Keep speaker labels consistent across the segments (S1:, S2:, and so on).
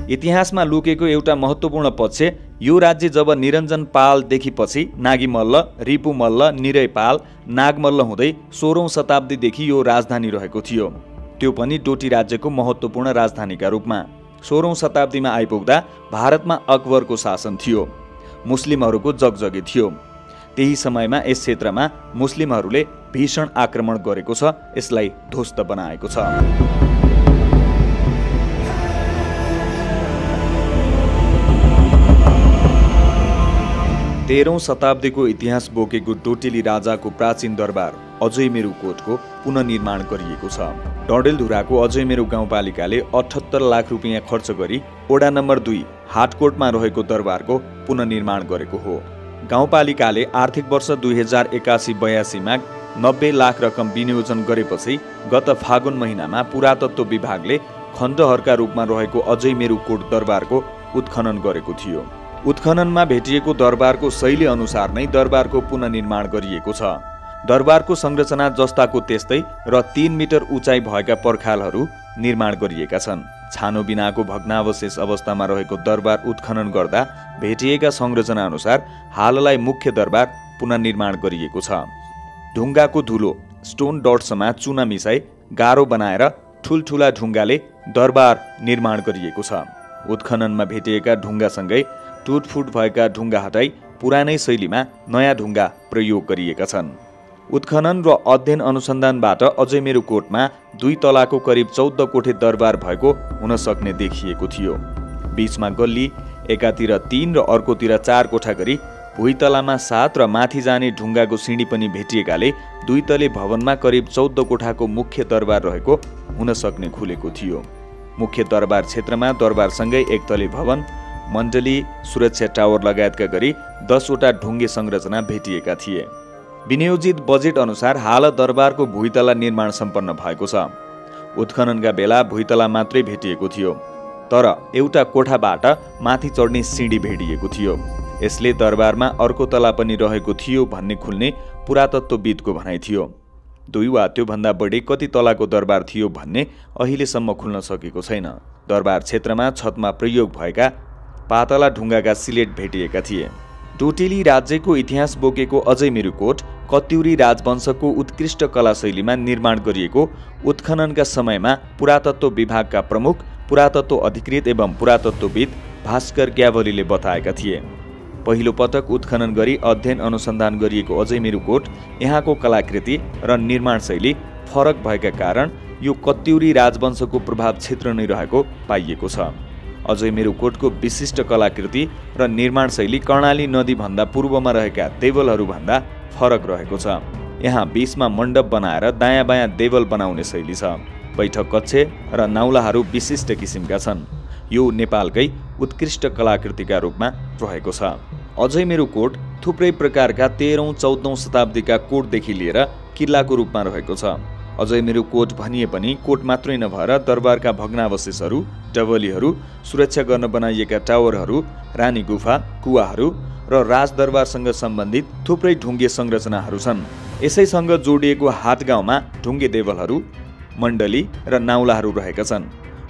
S1: इतिहासमा लुकेको एउटा महत्त्वपूर्ण पक्ष यो राज्य जब निरञ्जन पालदेखि पछि नागी मल्ल, रिपु मल्ल, निरय पाल, नागमल्ल हुँदै 16औं शताब्दीदेखि यो राजधानी रहेको थियो। त्यो पनि डोटी राज्यको महत्त्वपूर्ण राजधानीका रूपमा। 16औं शताब्दीमा आइपुग्दा भारतमा अकबरको शासन थियो। मुस्लिमहरूको जगजगी थियो। त्यही समयमा यस क्षेत्रमा मुस्लिमहरूले भीषण आक्रमण गरेको छ, यसलाई ध्वस्त बनाएको छ। 13औं शताब्दीको इतिहास बोकेको डोटेली राजाको प्राचीन दरबार अजयमेरुकोटको पुनर्निर्माण गरिएको छ। डडेलधुराको अजयमेरु गाउँपालिकाले 78 लाख रुपियाँ खर्च गरी वडा नम्बर 2 हाटकोटमा रहेको दरबारको पुनर्निर्माण गरेको हो। गाउँपालिकाले आर्थिक वर्ष 2081-82 मा 90 लाख रकम विनियोजन गरेपछि गत फागुन महिनामा पुरातत्व विभागले खण्डहरका रूपमा रहेको अजयमेरुकोट दरबारको उत्खनन गरेको थियो। उत्खननमा भेटिएको दरबारको शैली अनुसार नै दरबारको पुनर्निर्माण गरिएको छ। दरबारको संरचना जस्ताको त्यस्तै र 3 मिटर उचाइ भएका पर्खालहरू निर्माण गरिएका छन्। छानो बिनाको भग्नावशेष अवस्थामा रहेको दरबार उत्खनन गर्दा भेटिएका संरचना अनुसार हाललाई मुख्य दरबार पुनर्निर्माण गरिएको छ। ढुङ्गाको धुलो, स्टोन डट्समा चुना मिसाई गाह्रो बनाएर ठुल्ठुला ढुङ्गाले दरबार निर्माण गरिएको छ। उत्खननमा भेटिएका ढुङ्गासँगै टुटफुट भएका ढुङ्गा हटाई पुरानै शैलीमा नयाँ ढुङ्गा प्रयोग गरिएका छन्। उत्खनन र अध्ययन अनुसन्धानबाट अजयमेरुकोटमा 2 तलाको करिब 14 कोठे दरबार भएको हुन सक्ने देखिएको थियो। बीचमा गल्ली, एकातिर 3 र अर्कोतिर 4 कोठा गरी भुइँतलामा 7 र माथि जाने ढुङ्गाको सिँढी पनि भेटिएकाले 2 तले भवनमा करिब 14 कोठाको मुख्य दरबार रहेको हुन सक्ने खुलेको थियो। मुख्य दरबार क्षेत्रमा दरबारसँगै 1 तले भवन, मण्डली, सुरक्षा टावर लगायतका गरी 10 वटा ढुङ्गे संरचना भेटिएका थिए। विनियोजित बजेट अनुसार हाल दरबारको भुइँतला निर्माण सम्पन्न भएको छ। उत्खननका बेला भुइँतला मात्रै भेटिएको थियो, तर एउटा कोठाबाट माथि चढ्ने सिँढी भेटिएको थियो। यसले दरबारमा अर्को तला पनि रहेको थियो भन्ने खुल्ने पुरातत्वविदको भनाइ थियो। 2 वा त्योभन्दा बढी कति तलाको दरबार थियो भन्ने अहिलेसम्म खुल्न सकेको छैन। दरबार क्षेत्रमा छतमा प्रयोग भएका पातला ढुङ्गाका सिलेट भेटिएका थिए। डोटेली राज्यको इतिहास बोकेको अजयमेरुकोट कत्युरी राजवंशको उत्कृष्ट कला शैलीमा निर्माण गरिएको उत्खननका समयमा पुरातत्व विभागका प्रमुख, पुरातत्व अधिकृत एवं पुरातत्वविद भास्कर ग्यावलीले बताएका थिए। पहिलो पटक उत्खनन गरी अध्ययन अनुसन्धान गरिएको अजयमेरुकोट यहाँको कलाकृति र निर्माण शैली फरक भएका कारण यो कत्युरी राजवंशको प्रभाव क्षेत्र नै रहेको पाइएको छ। अजयमेरुकोटको विशिष्ट कलाकृति र निर्माण शैली कर्णाली नदीभन्दा पूर्वमा रहेका देवलहरूभन्दा फरक रहेको छ। यहाँ बीचमा मण्डप बनाएर दायाँ बायाँ देवल बनाउने शैली छ। बैठक कक्ष र नाउलाहरू विशिष्ट किसिमका छन्। यो नेपालकै उत्कृष्ट कलाकृतिका रूपमा रहेको छ। अजयमेरुकोट थुप्रै प्रकारका 13औं 14औं शताब्दीका कोटदेखि लिएर किल्लाको रूपमा रहेको छ। अजयमेरुकोट भनिए पनि कोट मात्रै नभएर दरबारका भग्नावशेषहरू, डबलीहरू, सुरक्षा गर्न बनाइएका टावरहरू, रानी गुफा, कुवाहरू र राजदरबारसँग सम्बन्धित थुप्रै ढुङ्गे संरचनाहरू छन्। यसैसँग जोडिएको हाट गाउँमा ढुङ्गे देवलहरू, मण्डली र नाउलाहरू रहेका छन्।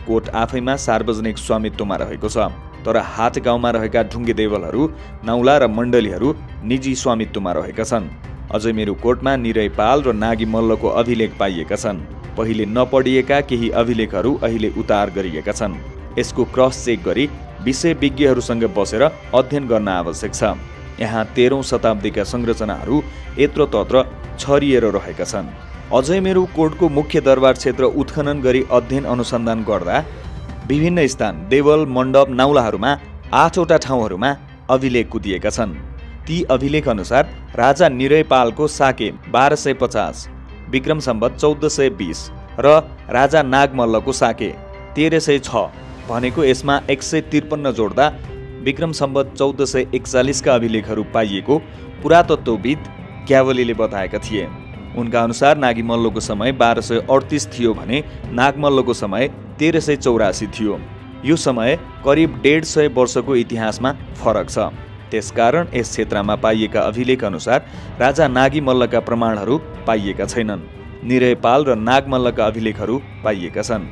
S1: कोट आफैमा सार्वजनिक स्वामित्वमा रहेको छ, तर हाट गाउँमा रहेका ढुङ्गे देवलहरू, नाउला र मण्डलीहरू निजी स्वामित्वमा रहेका छन्। अजयमेरुकोटमा निरय पाल र नागी मल्लको अभिलेख पाइएका छन्। पहिले नपढिएका केही अभिलेखहरू अहिले उतार गरिएका छन्। यसको क्रस चेक गरी विषय विज्ञहरूसँग बसेर अध्ययन गर्न आवश्यक छ। यहाँ 13औं शताब्दीका संरचनाहरू यत्रतत्र छरिएर रहेका छन्। अजयमेरुकोटको मुख्य दरबार क्षेत्र उत्खनन गरी अध्ययन अनुसन्धान गर्दा विभिन्न स्थान, देवल, मण्डप, नाउलाहरूमा 8 वटा ठाउँहरूमा अभिलेख कुदिएका छन्। ती अभिलेख अनुसार राजा निरय पालको साके 1250, विक्रम सम्वत 1420 र राजा नागमल्लको साके 1306 भनेको यसमा 153 जोड्दा विक्रम सम्वत 1441 का अभिलेखहरू पाइएको पुरातत्वविद ग्यावलीले बताएका थिए। उनका अनुसार नागी मल्लको समय 1238 थियो भने नागमल्लको समय 1384 थियो। यो समय करिब 150 वर्षको इतिहासमा फरक छ। त्यसकारण यस क्षेत्रमा पाइएका अभिलेख अनुसार राजा नागी मल्लका प्रमाणहरू पाइएका छैनन्। निरय पाल र नागमल्लका अभिलेखहरू पाइएका छन्।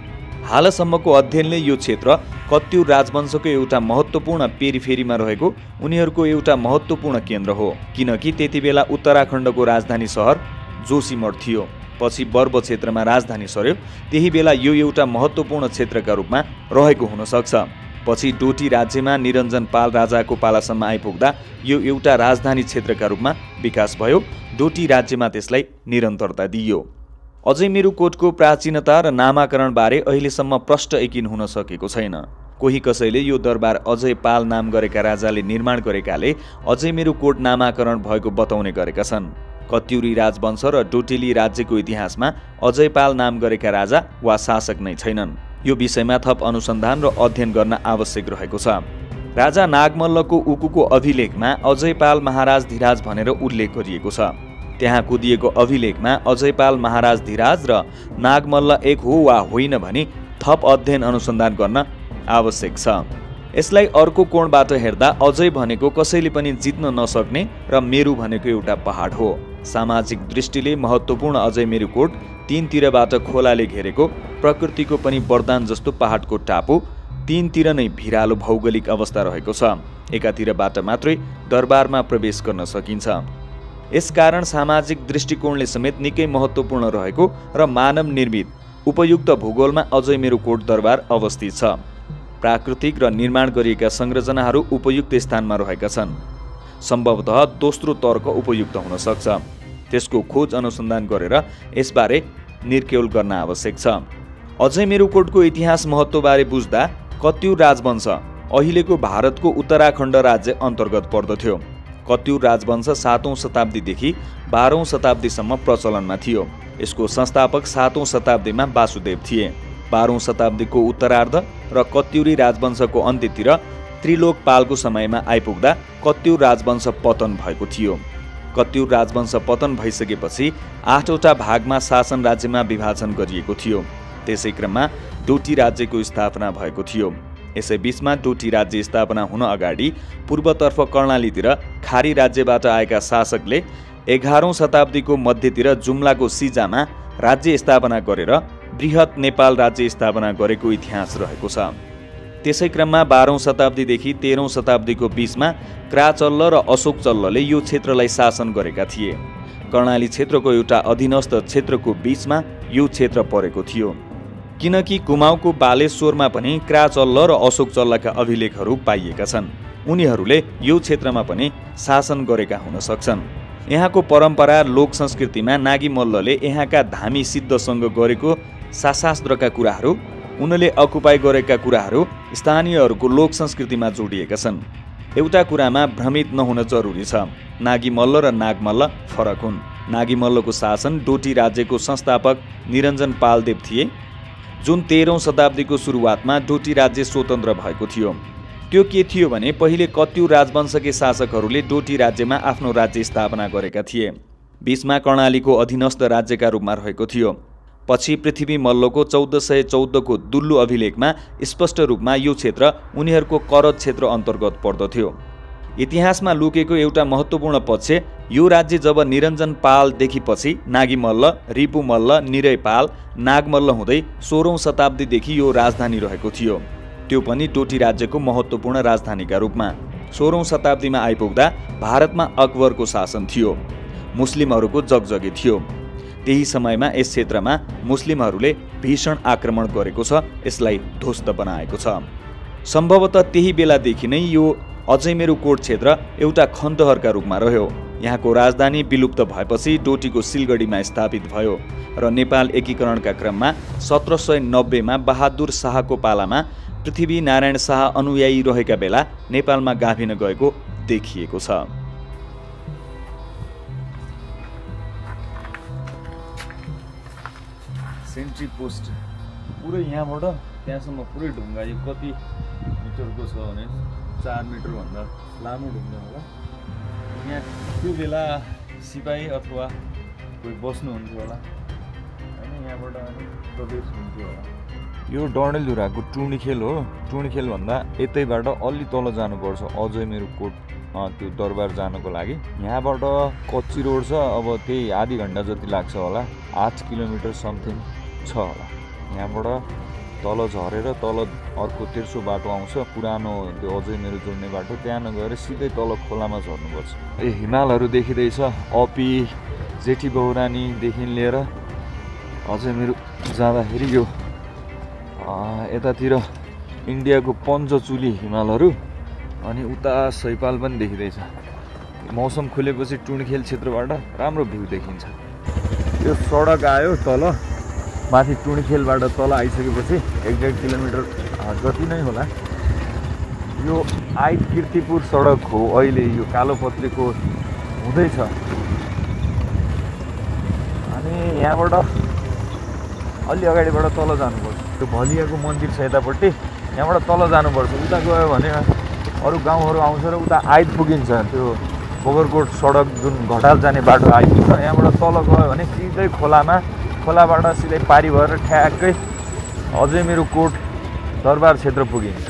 S1: हालसम्मको अध्ययनले यो क्षेत्र कत्युर राजवंशको एउटा महत्त्वपूर्ण पेरिफेरीमा रहेको उनीहरूको एउटा महत्त्वपूर्ण केन्द्र हो, किनकि त्यतिबेला उत्तराखण्डको राजधानी सहर जोशीमठ थियो। पछि बर्ब क्षेत्रमा राजधानी सर्यो, त्यही बेला यो एउटा महत्त्वपूर्ण क्षेत्रका रूपमा रहेको हुन सक्छ। पछि डोटी राज्यमा निरञ्जन पाल राजाको पालासम्म आइपुग्दा यो एउटा राजधानी क्षेत्रका रूपमा विकास भयो। डोटी राज्यमा त्यसलाई निरन्तरता दिइयो। अजयमेरुकोटको प्राचीनता र नामाकरणबारे अहिलेसम्म प्रष्ट यकिन हुन सकेको छैन। कोही कसैले यो दरबार अजय पाल नाम गरेका राजाले निर्माण गरेकाले अजयमेरुकोट नामाकरण भएको बताउने गरेका छन्। कत्युरी राजवंश र डोटेली राज्यको इतिहासमा अजय पाल नाम गरेका राजा वा शासक नै छैनन्। यो विषयमा थप अनुसन्धान र अध्ययन गर्न आवश्यक रहेको छ। राजा नागमल्लको उकुको अभिलेखमा अजय पाल महाराज धिराज भनेर उल्लेख गरिएको छ। त्यहाँ कुदिएको अभिलेखमा अजय पाल महाराज धिराज र नागमल्ल एक हो वा होइन भनी थप अध्ययन अनुसन्धान गर्न आवश्यक छ। यसलाई अर्को कोणबाट हेर्दा अजय भनेको कसैले पनि जित्न नसक्ने र मेरु भनेको एउटा पहाड हो। सामाजिक दृष्टिले महत्त्वपूर्ण अजयमेरुकोट तीनतिरबाट खोलाले घेरेको प्रकृतिको पनि वरदान जस्तो पहाडको टापु, तीनतिर नै भिरालो भौगोलिक अवस्था रहेको छ। एकातिरबाट मात्रै दरबारमा प्रवेश गर्न सकिन्छ। यसकारण सामाजिक दृष्टिकोणले समेत निकै महत्त्वपूर्ण रहेको र मानव निर्मित उपयुक्त भूगोलमा अजयमेरुकोट दरबार अवस्थित छ। प्राकृतिक र निर्माण गरिएका संरचनाहरू उपयुक्त स्थानमा रहेका छन्। सम्भवतः दोस्रो तर्क उपयुक्त हुन सक्छ। त्यसको खोज अनुसन्धान गरेर यसबारे निर्क्यौल गर्न आवश्यक छ। अजयमेरुकोटको इतिहास महत्त्वबारे बुझ्दा कत्युर राजवंश अहिलेको भारतको उत्तराखण्ड राज्य अन्तर्गत पर्दथ्यो। कत्युर राजवंश 7औं शताब्दीदेखि 12औं शताब्दीसम्म प्रचलनमा थियो। यसको संस्थापक 7औं शताब्दीमा वासुदेव थिए। 12औं शताब्दीको उत्तरार्ध र कत्युरी राजवंशको अन्त्यतिर त्रिलोकपालको समयमा आइपुग्दा कत्युर राजवंश पतन भएको थियो। कत्युर राजवंश पतन भइसकेपछि 8वटा भागमा शासन राज्यमा विभाजन गरिएको थियो। त्यसै क्रममा डोटी राज्यको स्थापना भएको थियो। यसै बीचमा डोटी राज्य स्थापना हुन अगाडि पूर्वतर्फ कर्णालीतिर खारी राज्यबाट आएका शासकले 11औं शताब्दीको मध्यतिर जुम्लाको सिजामा राज्य स्थापना गरेर बृहत नेपाल राज्य स्थापना गरेको इतिहास रहेको छ। त्यसै क्रममा 12औं शताब्दीदेखि 13औं शताब्दीको बीचमा क्राचल्ल र अशोक चल्लले यो क्षेत्रलाई शासन गरेका थिए। कर्णाली क्षेत्रको एउटा अधीनस्थ क्षेत्रको बीचमा यो क्षेत्र परेको थियो, किनकि कुमाउँको बालेश्वरमा पनि क्राचल्ल र अशोक चल्लका अभिलेखहरू पाइएका छन्। उनीहरूले यो क्षेत्रमा पनि शासन गरेका हुन सक्छन्। यहाँको परम्परा लोक संस्कृतिमा नागी मल्लले यहाँका धामी सिद्धसँग गरेको शास्त्रका कुराहरू, उनले अकुपाई गरेका कुराहरू स्थानीयहरूको लोक संस्कृतिमा जोडिएका छन्। एउटा कुरामा भ्रमित नहुन जरुरी छ, नागी मल्ल र नागमल्ल फरक हुन्। नागी मल्लको शासन डोटी राज्यको संस्थापक निरञ्जन पालदेव थिए, जुन 13औं शताब्दीको सुरुवातमा डोटी राज्य स्वतन्त्र भएको थियो। त्यो के थियो भने पहिले कत्युर राजवंशकै शासकहरूले डोटी राज्यमा आफ्नो राज्य स्थापना गरेका थिए। बीचमा कर्णालीको अधीनस्थ राज्यका रूपमा रहेको थियो। पछि पृथ्वी मल्लको 1414 को दुल्लु अभिलेखमा स्पष्ट रूपमा यो क्षेत्र उनीहरूको करज क्षेत्र अन्तर्गत पर्दथ्यो। इतिहासमा लुकेको एउटा महत्त्वपूर्ण पक्ष यो राज्य जब निरञ्जन पालदेखि पछि नागी मल्ल, रिपु मल्ल, निरय पाल, नागमल्ल हुँदै 16औं शताब्दीदेखि यो राजधानी रहेको थियो। त्यो पनि डोटी राज्यको महत्त्वपूर्ण राजधानीका रूपमा। 16औं शताब्दीमा आइपुग्दा भारतमा अकबरको शासन थियो। मुस्लिमहरूको जगजगी थियो। त्यही समयमा यस क्षेत्रमा मुस्लिमहरूले भीषण आक्रमण गरेको छ, यसलाई ध्वस्त बनाएको छ। सम्भवतः त्यही बेलादेखि नै यो अजयमेरुकोट क्षेत्र एउटा खण्डहरका रूपमा रह्यो। यहाँको राजधानी विलुप्त भएपछि डोटीको सिलगढीमा स्थापित भयो र नेपाल एकीकरणका क्रममा 1790 मा बहादुर शाहको पालामा पृथ्वी नारायण शाह अनुयायी रहेका बेला नेपालमा गाभिन गएको देखिएको छ। सेन्ट्री पोस्ट पुरै यहाँबाट त्यहाँसम्म पुरै ढुङ्गा, यो कति मिटरको छ भने 4 मिटर भन्दा लामो ढुङ्गा होला। यहाँ त्यो बेला सिपाही अथवा कोही बस्नुहुन्थ्यो होला हैन, यहाँबाट अनि प्रवेश हुन्थ्यो होला। यो डडेलधुराको टुँडिखेल हो। टुँडिखेल भन्दा यतैबाट अलि तल जानुपर्छ अजयमेरुकोट त्यो दरबार जानको लागि। यहाँबाट कच्ची रोड छ, अब त्यही आधी घण्टा जति लाग्छ होला। 8 किलोमिटर समथिङ छ होला। यहाँबाट
S2: तल झरेर तल अर्को तेर्सो बाटो आउँछ, पुरानो त्यो अझै मेरो जोड्ने बाटो, त्यहाँ नगएर सिधै तल खोलामा झर्नुपर्छ। यो हिमालहरू देखिँदैछ, अपी जेठी बहुरानीदेखि लिएर अझै मेरो जाँदाखेरि यो यतातिर इन्डियाको पञ्चचुली हिमालहरू अनि उता सैपाल पनि देखिँदैछ। मौसम खुलेपछि टुणखेल क्षेत्रबाट राम्रो भ्यू देखिन्छ। यो सडक आयो तल माथि टुणखेलबाट तल आइसकेपछि 1.5 किलोमिटर जति नै होला। यो आइट किर्तिपुर सडक हो अहिले, यो कालोपत्रीको हुँदैछ। अनि यहाँबाट अलि अगाडिबाट तल जानुपर्छ। त्यो भलियाको मन्दिर छ यतापट्टि, यहाँबाट तल जानुपर्छ। उता गयो भने अरू गाउँहरू आउँछ र उता आइट पुगिन्छ। त्यो बगरकोट सडक जुन घटाल जाने बाटो आइपुग्छ, यहाँबाट तल गयो भने सिधै खोलाबाट सिधै पारी भएर ठ्याक्कै अझै मेरो कोट दरबार क्षेत्र पुगिन्छ।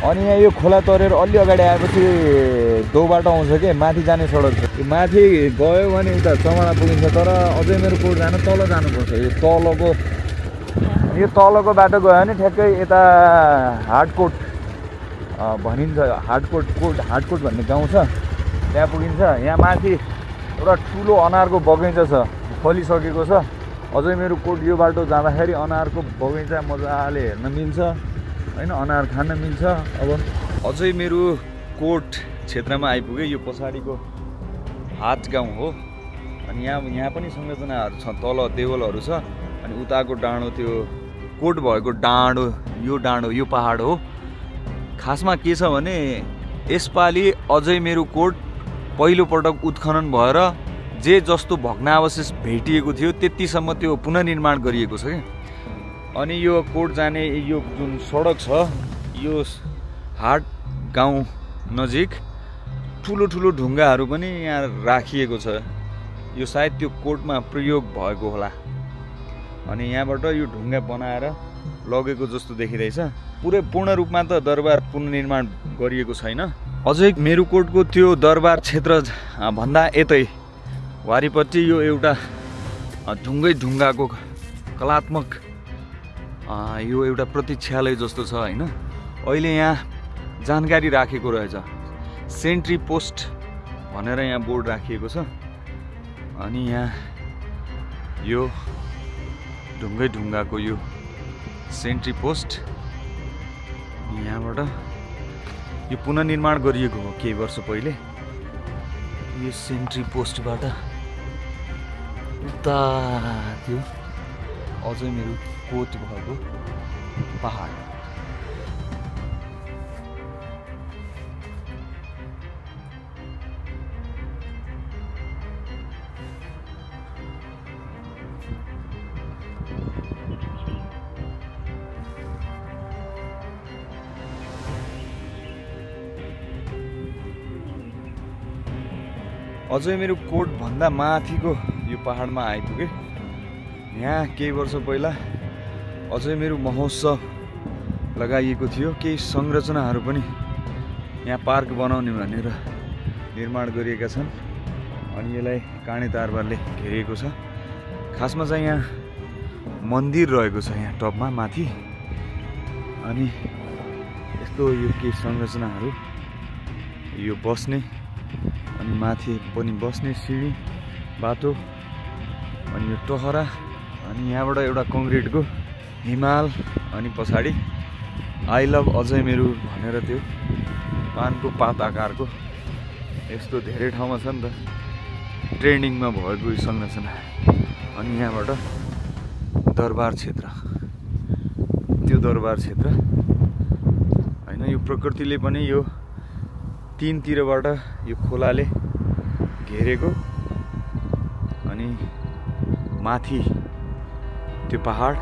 S2: अनि यहाँ यो खोला तरेर अलि अगाडि आएपछि दो बाटो आउँछ कि माथि जाने सडक छ। यो माथि गयो भने उता चमडा पुगिन्छ, तर अझै मेरो कोट जान तल जानुपर्छ। यो तलको बाटो गयो भने ठ्याक्कै यता हाटकोट भनिन्छ, हाटकोट भन्ने गाउँ छ, त्यहाँ पुगिन्छ। यहाँ माथि एउटा ठुलो अनारको बगैँचा छ, फलिसकेको छ। अझै मेरो कोट यो बाटो जाँदाखेरि अनारको बगैँचा मजाले हेर्न मिल्छ होइन, अनार खान मिल्छ। अब अझै मेरो कोट क्षेत्रमा आइपुगे। यो पछाडिको हाट गाउँ हो। अनि यहाँ पनि संरचनाहरू छ, तल देवलहरू छ। अनि उताको डाँडो, त्यो कोट भएको डाँडो, यो पहाड हो। खासमा के छ भने यसपालि अझै मेरो कोट पहिलोपटक उत्खनन भएर जे जस्तो भग्नावशेष भेटिएको थियो त्यतिसम्म त्यो पुनर्निर्माण गरिएको छ क्या। अनि यो कोट जाने यो जुन सडक छ, यो हाट गाउँ नजिक ठुलो ढुङ्गाहरू पनि यहाँ राखिएको छ। यो सायद त्यो कोटमा प्रयोग भएको होला। अनि यहाँबाट यो ढुङ्गा बनाएर लगेको जस्तो देखिँदैछ। पुरै पूर्ण रूपमा त दरबार पुनर्निर्माण गरिएको छैन। अझै मेरो कोटको त्यो दरबार क्षेत्र भन्दा यतै वारिपट्टि यो एउटा ढुङ्गाको कलात्मक यो एउटा प्रतीक्षालय जस्तो छ होइन। अहिले यहाँ जानकारी राखेको रहेछ, सेन्ट्री पोस्ट भनेर यहाँ बोर्ड राखिएको छ। अनि यहाँ यो ढुङ्गाको यो सेन्ट्री पोस्ट, यहाँबाट यो पुनर्निर्माण गरिएको हो केही वर्ष पहिले। यो सेन्ट्री पोस्टबाट उता त्यो अझै मेरो कोट भएको पहाड। अझै मेरो कोट भन्दा माथिको यो पहाडमा आइपुगे। यहाँ केही वर्ष पहिला अझै मेरो महोत्सव लगाइएको थियो। केही संरचनाहरू पनि यहाँ पार्क बनाउने भनेर निर्माण गरिएका छन्। अनि यसलाई काँडे तारबारले घेरिएको छ। खासमा चाहिँ यहाँ मन्दिर रहेको छ यहाँ टपमा माथि। अनि यस्तो यो केही संरचनाहरू, यो बस्ने अनि माथि पनि बस्ने सिँढी बाटो, अनि यो टहरा, अनि यहाँबाट एउटा कङ्क्रिटको हिमाल, अनि पछाडि आई लभ अझै मेरो भनेर त्यो पानको पात आकारको यस्तो धेरै ठाउँमा छ नि त ट्रेन्डिङमा भएको यो संरचना। अनि यहाँबाट दरबार क्षेत्र, त्यो दरबार क्षेत्र होइन। यो प्रकृतिले पनि यो तीनतिरबाट यो खोलाले घेरेको, अनि माथि त्यो पहाड